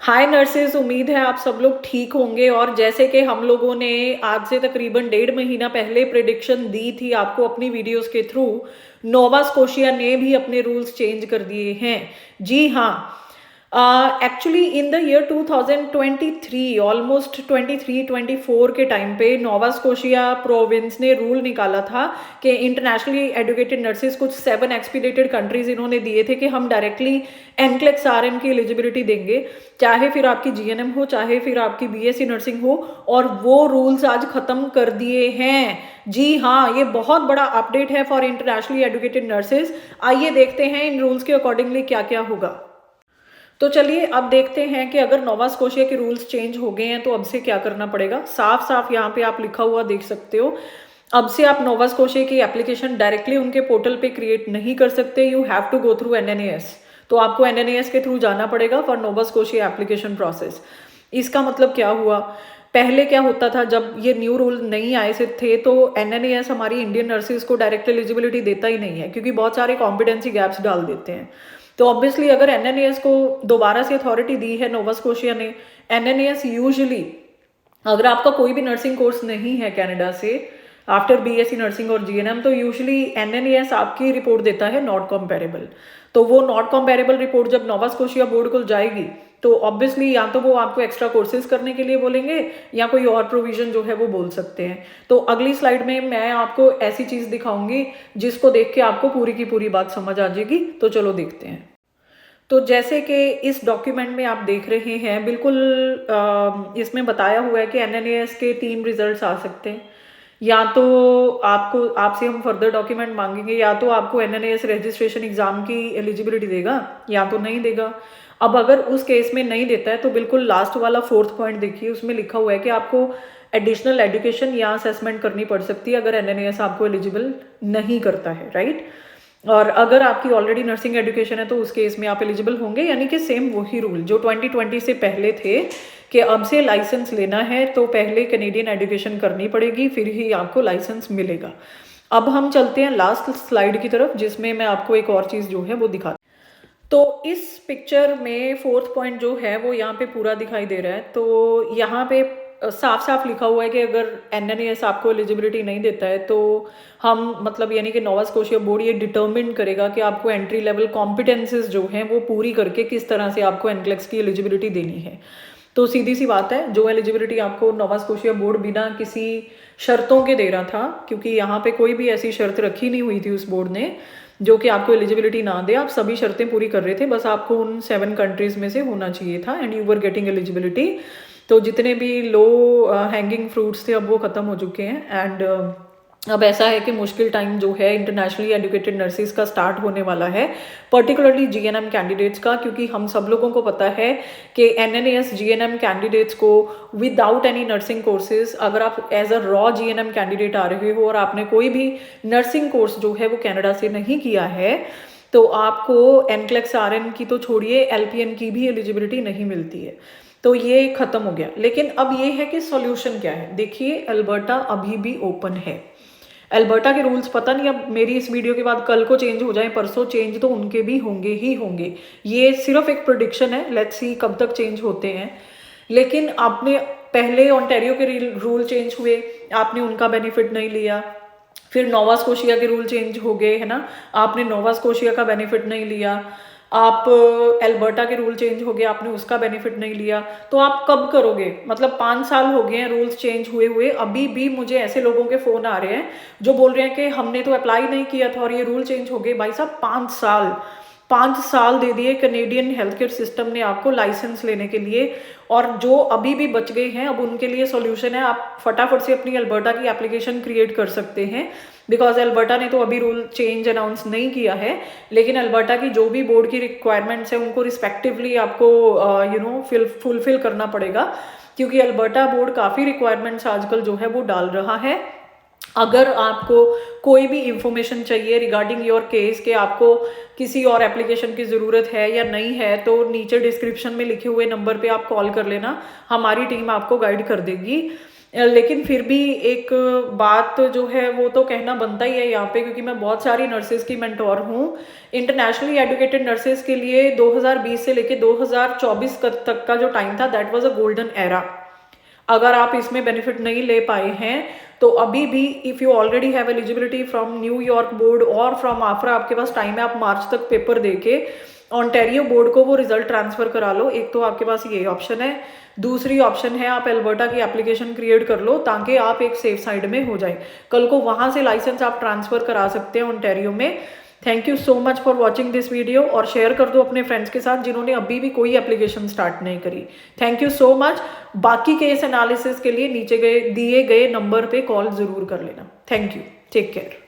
हाय nurses, उम्मीद है आप सब लोग ठीक होंगे। और जैसे कि हम लोगों ने आज से तकरीबन 1.5 महीना पहले प्रिडिक्शन दी थी आपको अपनी वीडियोस के थ्रू, नोवा स्कोशिया ने भी अपने रूल्स चेंज कर दिए हैं। जी हाँ, actually in the year 2023 almost 23-24 के टाइम पे नोवा स्कोशिया प्रोविंस ने रूल निकाला था कि इंटरनेशनली एजुकेटेड नर्सेज, कुछ 7 एक्सपीडिएटेड कंट्रीज इन्होंने दिए थे कि हम डायरेक्टली एनक्लेक्स आरएन की एलिजिबिलिटी देंगे, चाहे फिर आपकी जीएनएम हो, चाहे फिर आपकी बीएससी नर्सिंग हो। और वो रूल्स आज खत्म कर दिए हैं। जी हाँ, ये बहुत बड़ा अपडेट है फॉर इंटरनेशनली एजुकेटेड नर्सेज। आइए देखते हैं इन रूल्स के अकॉर्डिंगली क्या क्या होगा। तो चलिए अब देखते हैं कि अगर नोवा स्कोशिया के रूल्स चेंज हो गए हैं तो अब से क्या करना पड़ेगा। साफ साफ यहाँ पे आप लिखा हुआ देख सकते हो, अब से आप नोवा स्कोशिया की एप्लीकेशन डायरेक्टली उनके पोर्टल पे क्रिएट नहीं कर सकते। You have to go through NNAS. तो आपको एनएनएएस के थ्रू जाना पड़ेगा for Nova Scotia application process. इसका मतलब क्या हुआ, पहले क्या होता था जब ये न्यू रूल नहीं आए से थे तो एनएनएएस हमारी इंडियन नर्सेज को डायरेक्ट एलिजिबिलिटी देता ही नहीं है, क्योंकि बहुत सारे कॉम्पिटेंसी गैप्स डाल देते हैं। तो ऑब्वियसली अगर एनएनएएस को दोबारा से अथॉरिटी दी है नोवा स्कोशिया ने, एनएनएएस यूजुअली अगर आपका कोई भी नर्सिंग कोर्स नहीं है कनाडा से आफ्टर बीएससी नर्सिंग और जीएनएम, तो यूजुअली एनएनएएस आपकी रिपोर्ट देता है नॉट कंपेरेबल। तो वो नॉट कंपेरेबल रिपोर्ट जब नोवा स्कोशिया बोर्ड को जाएगी तो ऑब्वियसली या तो वो आपको एक्स्ट्रा कोर्सेज करने के लिए बोलेंगे या कोई और प्रोविजन जो है वो बोल सकते हैं। तो अगली स्लाइड में मैं आपको ऐसी चीज दिखाऊंगी जिसको देख के आपको पूरी की पूरी बात समझ आ जाएगी। तो चलो देखते हैं। तो जैसे कि इस डॉक्यूमेंट में आप देख रहे हैं, बिल्कुल इसमें बताया हुआ है कि एनएनएएस के 3 रिजल्ट्स आ सकते हैं। या तो आपसे हम फर्दर डॉक्यूमेंट मांगेंगे, या तो आपको एनएनएएस रजिस्ट्रेशन एग्जाम की एलिजिबिलिटी देगा या तो नहीं देगा। अब अगर उस केस में नहीं देता है तो बिल्कुल लास्ट वाला 4th पॉइंट देखिए, उसमें लिखा हुआ है कि आपको एडिशनल एजुकेशन या असेसमेंट करनी पड़ सकती है अगर एनएनएएस आपको एलिजिबल नहीं करता है, राइट। और अगर आपकी ऑलरेडी नर्सिंग एजुकेशन है तो उस केस में आप एलिजिबल होंगे, यानी कि सेम वही रूल जो 2020 से पहले थे कि अब से लाइसेंस लेना है तो पहले कैनेडियन एजुकेशन करनी पड़ेगी, फिर ही आपको लाइसेंस मिलेगा। अब हम चलते हैं लास्ट स्लाइड की तरफ, जिसमें मैं आपको एक और चीज़ जो है वो दिखा। तो इस पिक्चर में 4th पॉइंट जो है वो यहाँ पे पूरा दिखाई दे रहा है। तो यहाँ पे साफ साफ लिखा हुआ है कि अगर एनएनएएस आपको एलिजिबिलिटी नहीं देता है तो हम मतलब यानी कि नोवा स्कोशिया बोर्ड ये डिटर्मिन करेगा कि आपको एंट्री लेवल कॉम्पिटेंसेस जो हैं वो पूरी करके किस तरह से आपको एनक्लेक्स की एलिजिबिलिटी देनी है। तो सीधी सी बात है, जो एलिजिबिलिटी आपको नोवा स्कोशिया बोर्ड बिना किसी शर्तों के दे रहा था, क्योंकि यहाँ पे कोई भी ऐसी शर्त रखी नहीं हुई थी उस बोर्ड ने जो कि आपको एलिजिबिलिटी ना दे, आप सभी शर्तें पूरी कर रहे थे, बस आपको उन 7 कंट्रीज में से होना चाहिए था and you were getting eligibility. तो जितने भी लो हैंगिंग फ्रूट्स थे अब वो ख़त्म हो चुके हैं। एंड अब ऐसा है कि मुश्किल टाइम जो है इंटरनेशनली एजुकेटेड नर्सेज का स्टार्ट होने वाला है, पर्टिकुलरली जीएनएम कैंडिडेट्स का, क्योंकि हम सब लोगों को पता है कि एनएनएएस जीएनएम कैंडिडेट्स को विदाउट एनी नर्सिंग कोर्सेज, अगर आप as a raw GNM candidate आ रहे हो और आपने कोई भी नर्सिंग कोर्स जो है वो कनाडा से नहीं किया है, तो आपको एनक्लेक्स आरएन की तो छोड़िए एलपीएन की भी एलिजिबिलिटी नहीं मिलती है। तो ये खत्म हो गया। लेकिन अब ये है कि सॉल्यूशन क्या है। देखिए, अल्बर्टा अभी भी ओपन है। अल्बर्टा के रूल्स पता नहीं अब मेरी इस वीडियो के बाद कल को चेंज हो जाए, परसों चेंज, तो उनके भी होंगे ही होंगे। ये सिर्फ एक प्रोडिक्शन है, लेट्स सी कब तक चेंज होते हैं। लेकिन आपने पहले ओंटारियो के रूल चेंज हुए, आपने उनका बेनिफिट नहीं लिया। फिर नोवा स्कोशिया के रूल चेंज हो गए, है ना, आपने नोवा स्कोशिया का बेनिफिट नहीं लिया। आप एल्बर्टा के रूल चेंज हो गए, आपने उसका बेनिफिट नहीं लिया। तो आप कब करोगे? मतलब 5 साल हो गए हैं रूल्स चेंज हुए हुए, अभी भी मुझे ऐसे लोगों के फोन आ रहे हैं जो बोल रहे हैं कि हमने तो अप्लाई नहीं किया था और ये रूल चेंज हो गए। भाई साहब, 5 साल दे दिए कनेडियन हेल्थ केयर सिस्टम ने आपको लाइसेंस लेने के लिए, और जो अभी भी बच गए हैं अब उनके लिए सॉल्यूशन है, आप फटाफट से अपनी अल्बर्टा की एप्लीकेशन क्रिएट कर सकते हैं। बिकॉज अल्बर्टा ने तो अभी रूल चेंज अनाउंस नहीं किया है, लेकिन अल्बर्टा की जो भी बोर्ड की रिक्वायरमेंट्स है उनको रिस्पेक्टिवली आपको फुलफिल करना पड़ेगा, क्योंकि अल्बर्टा बोर्ड काफ़ी रिक्वायरमेंट्स आजकल जो है वो डाल रहा है। अगर आपको कोई भी इंफॉर्मेशन चाहिए रिगार्डिंग योर केस कि आपको किसी और एप्लीकेशन की ज़रूरत है या नहीं है, तो नीचे डिस्क्रिप्शन में लिखे हुए नंबर पे आप कॉल कर लेना, हमारी टीम आपको गाइड कर देगी। लेकिन फिर भी एक बात जो है वो तो कहना बनता ही है यहाँ पे, क्योंकि मैं बहुत सारी नर्सेज की मेंटोर हूँ। इंटरनेशनली एडुकेटेड नर्सेज के लिए 2020 से लेके 2024 तक का जो टाइम था, that was a golden era. अगर आप इसमें बेनिफिट नहीं ले पाए हैं तो अभी भी if you already have eligibility from New York board और फ्रॉम आफरा, आपके पास टाइम है, आप मार्च तक पेपर देके ऑन्टेरियो बोर्ड को वो रिजल्ट ट्रांसफर करा लो। एक तो आपके पास ये ऑप्शन है। दूसरी ऑप्शन है आप एल्बर्टा की एप्लीकेशन क्रिएट कर लो ताकि आप एक सेफ साइड में हो जाए। कल को वहां से लाइसेंस आप ट्रांसफर करा सकते हैं ऑन्टेरियो में। Thank you so much for watching this video, और शेयर कर दो अपने फ्रेंड्स के साथ जिन्होंने अभी भी कोई एप्लीकेशन स्टार्ट नहीं करी। Thank you so much. बाकी केस एनालिसिस के लिए नीचे दिए गए नंबर पे कॉल जरूर कर लेना। Thank you, take care.